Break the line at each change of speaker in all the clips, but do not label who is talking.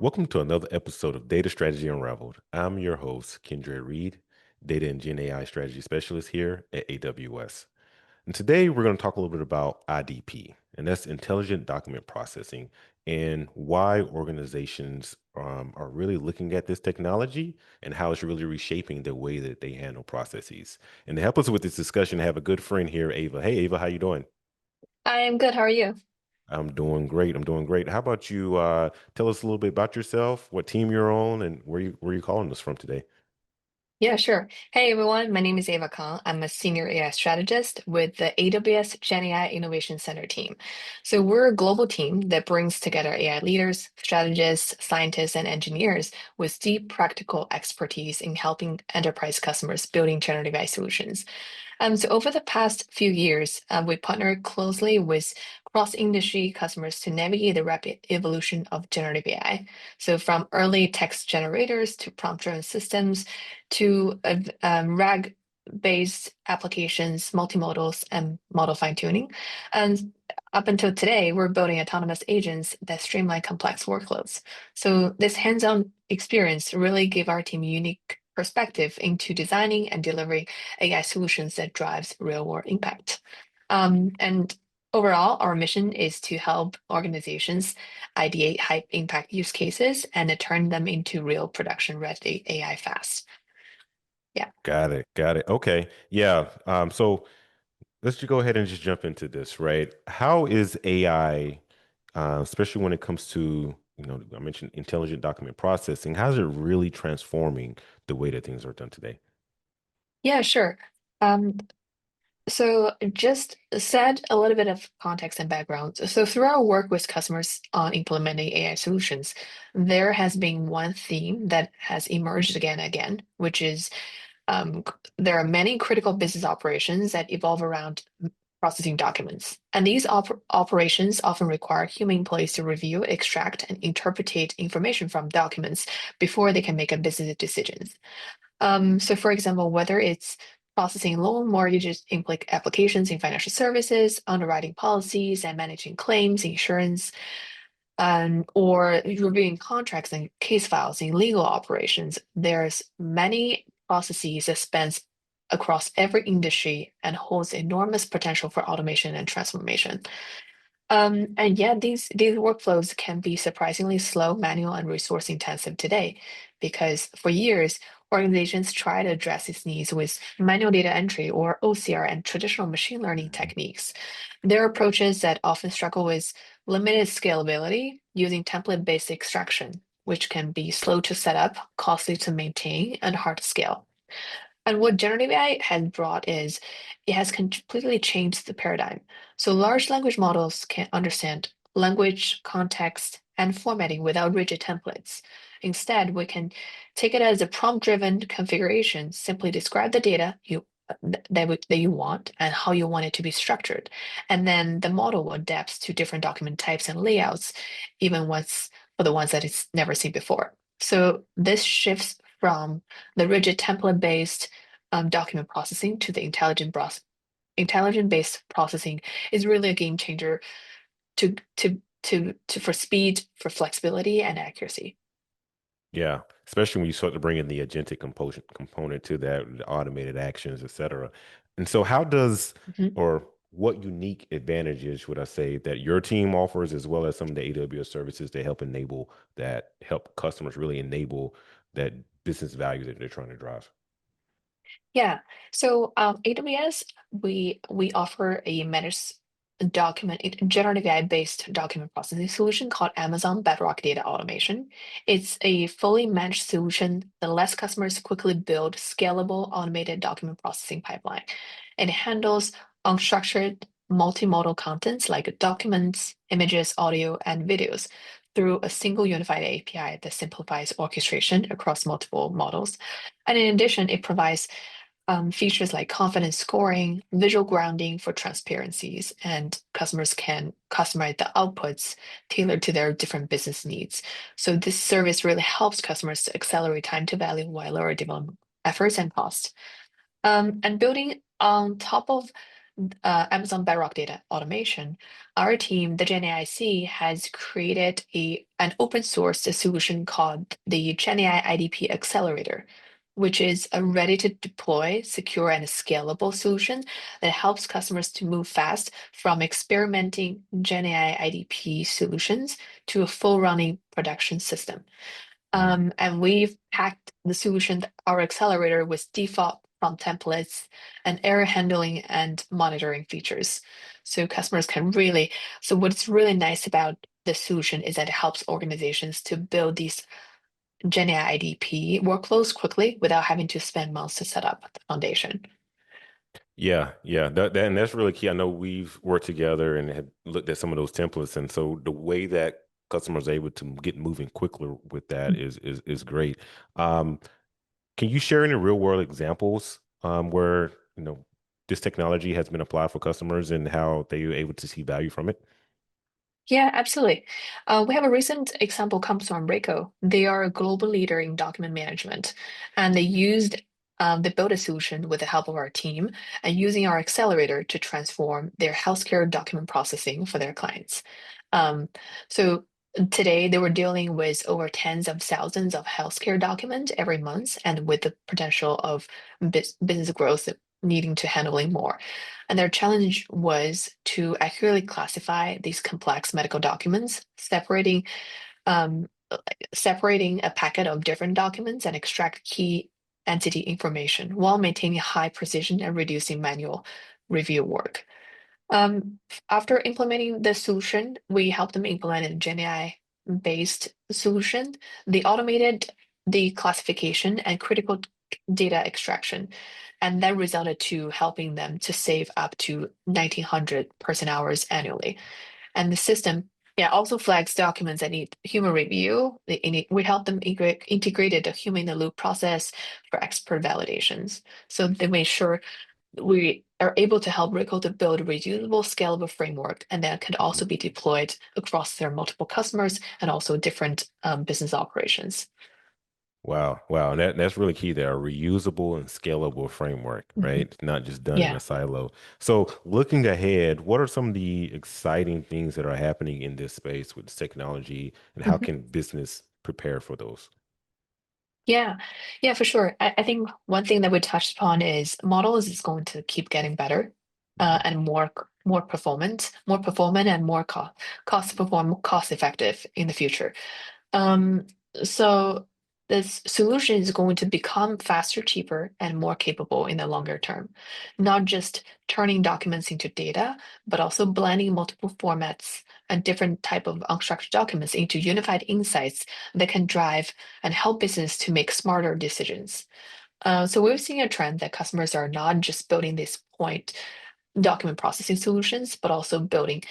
Welcome to another episode of Data Strategy Unraveled. I'm your host, Khendr'a Reid, Data and GenAI Strategy Specialist here at AWS. And today we're going to talk a little bit about IDP, and that's Intelligent Document Processing, and why organizations are really looking at this technology and how it's really reshaping the way that they handle processes. And to help us with this discussion, I have a good friend here, Ava. Hey, Ava, how you doing?
I am good. How are you?
I'm doing great. I'm doing great. How about you tell us a little bit about yourself, what team you're on, and where you calling us from today?
Yeah, sure. Hey, everyone. My name is Ava Kong. I'm a senior AI strategist with the AWS GenAI Innovation Center team. So we're a global team that brings together AI leaders, strategists, scientists, and engineers with deep practical expertise in helping enterprise customers building generative AI solutions. So over the past few years, we partnered closely with cross-industry customers to navigate the rapid evolution of generative AI. So from early text generators to prompt-driven systems to RAG-based applications, multimodals, and model fine-tuning. And up until today, we're building autonomous agents that streamline complex workloads. So this hands-on experience really gave our team unique perspective into designing and delivering AI solutions that drives real-world impact. And overall, our mission is to help organizations ideate high-impact use cases and to turn them into real production-ready AI fast. Yeah.
Got it. Got it. Okay. Yeah. So let's just go ahead and just jump into this, right? How is AI, especially when it comes to, I mentioned intelligent document processing, how's it really transforming the way that things are done today?
Yeah, sure. Um, So just set a little bit of context and background. So through our work with customers on implementing AI solutions, there has been one theme that has emerged again and again, which is there are many critical business operations that evolve around processing documents. And these operations often require human employees to review, extract, and interpret information from documents before they can make a business decisions. So for example, whether it's processing loan mortgages applications in financial services, underwriting policies, and managing claims, insurance, or reviewing contracts and case files in legal operations, there's many processes that spans across every industry and holds enormous potential for automation and transformation. And yet these workflows can be surprisingly slow, manual, and resource intensive today, because for years, organizations try to address these needs with manual data entry or OCR and traditional machine learning
Mhm.
techniques. There are approaches that often struggle with limited scalability using template-based extraction, which can be slow to set up, costly to maintain, and hard to scale. And what generative AI has brought is it has completely changed the paradigm. So large language models can understand language, context, and formatting without rigid templates. Instead, we can take it as a prompt-driven configuration, simply describe the data that you want and how you want it to be structured. And then the model will adapt to different document types and layouts, even once for the ones that it's never seen before. So this shifts from the rigid template-based document processing to the intelligent-based processing is really a game changer for speed, for flexibility, and accuracy.
Yeah, especially when you start to bring in the agentic component to that, the automated actions, et cetera. And so, how does
Mhm.
or what unique advantages would I say that your team offers, as well as some of the AWS services that help customers really enable that business value that they're trying to drive?
Yeah. So AWS, we offer a managed generative AI-based document processing solution called Amazon Bedrock Data Automation. It's a fully managed solution that lets customers quickly build scalable automated document processing pipeline. It handles unstructured multimodal contents like documents, images, audio, and videos through a single unified API that simplifies orchestration across multiple models. And in addition, it provides features like confidence scoring, visual grounding for transparencies, and customers can customize the outputs tailored to their different business needs. So this service really helps customers to accelerate time to value while lower development efforts and cost. And building on top of Amazon Bedrock Data Automation, our team, the GenAIC, has created an open source solution called the GenAI IDP Accelerator, which is a ready to deploy, secure, and scalable solution that helps customers to move fast from experimenting GenAI IDP solutions to a full running production system.
Mhm.
And we've packed the solution, our accelerator, with default prompt templates and error handling and monitoring features. So customers can really, so what's really nice about the solution is that it helps organizations to build these GenAI IDP workflows quickly without having to spend months to set up the foundation.
Yeah, yeah, that and that's really key. I know we've worked together and have looked at some of those templates, and so the way that customers are able to get moving quicker with that is great. Um, can you share any real world examples where this technology has been applied for customers and how they were able to see value from it?
Yeah, absolutely. We have a recent example comes from Ricoh. They are a global leader in document management, and they built a solution with the help of our team and using our accelerator to transform their healthcare document processing for their clients. Um, so today they were dealing with over tens of thousands of healthcare documents every month, and with the potential of business growth needing to handling more. And their challenge was to accurately classify these complex medical documents, um, separating a packet of different documents and extract key entity information while maintaining high precision and reducing manual review work. Um, After implementing the solution, we helped them implement a GenAI based solution. They automated the classification and critical data extraction, and that resulted to helping them to save up to 1,900 person hours annually. And the system, yeah, also flags documents that need human review. We help them integrated a human in the loop process for expert validations. So they made sure we are able to help Ricoh to build a reusable, scalable framework, and that could also
Mhm.
be deployed across their multiple customers and also different business operations.
Wow, wow, and that's really key there, a reusable and scalable framework,
Mhm.
right? Not just done in a
Yeah.
silo. So looking ahead, what are some of the exciting things that are happening in this space with this technology, and how
Mhm.
can business prepare for those?
Yeah, yeah, for sure. I think one thing that we touched upon is models is going to keep getting better
Mhm.
and more performant, and more cost effective in the future. Um, so this solution is going to become faster, cheaper, and more capable in the longer term, not just turning documents into data, but also blending multiple formats and different type of unstructured documents into unified insights that can drive and help business to make smarter decisions. So we're seeing a trend that customers are not just building this point document processing solutions, but also blending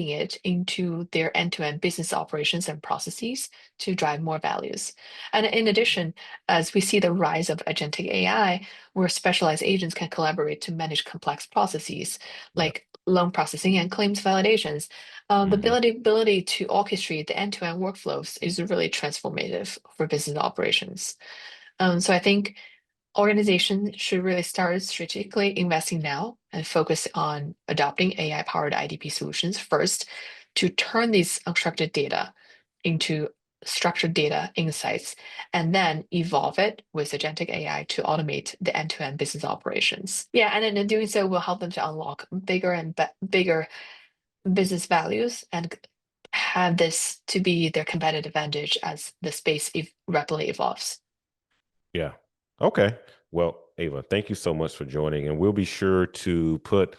it into their end-to-end business operations and processes to drive more values. And in addition, as we see the rise of agentic AI, where specialized agents can collaborate to manage complex processes
Yeah.
like loan processing and claims validations, the
Hmm.
ability to orchestrate the end-to-end workflows is really transformative for business operations. So I think organizations should really start strategically investing now and focus on adopting AI-powered IDP solutions first to turn these unstructured data into structured data insights, and then evolve it with agentic AI to automate the end-to-end business operations. Yeah, and in doing so will help them to unlock bigger business values and have this to be their competitive advantage as the space rapidly evolves.
Yeah. Okay. Well, Ava, thank you so much for joining, and we'll be sure to put,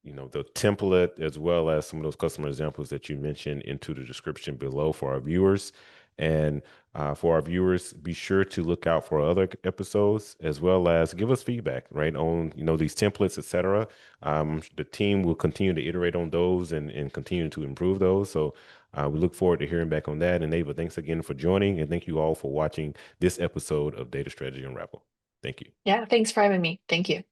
the template as well as some of those customer examples that you mentioned into the description below for our viewers. And for our viewers, be sure to look out for other episodes as well as give us feedback, right, on these templates, etc. The team will continue to iterate on those and continue to improve those. So we look forward to hearing back on that. And Ava, thanks again for joining, and thank you all for watching this episode of Data Strategy Unraveled. Thank you.
Yeah, thanks for having me. Thank you.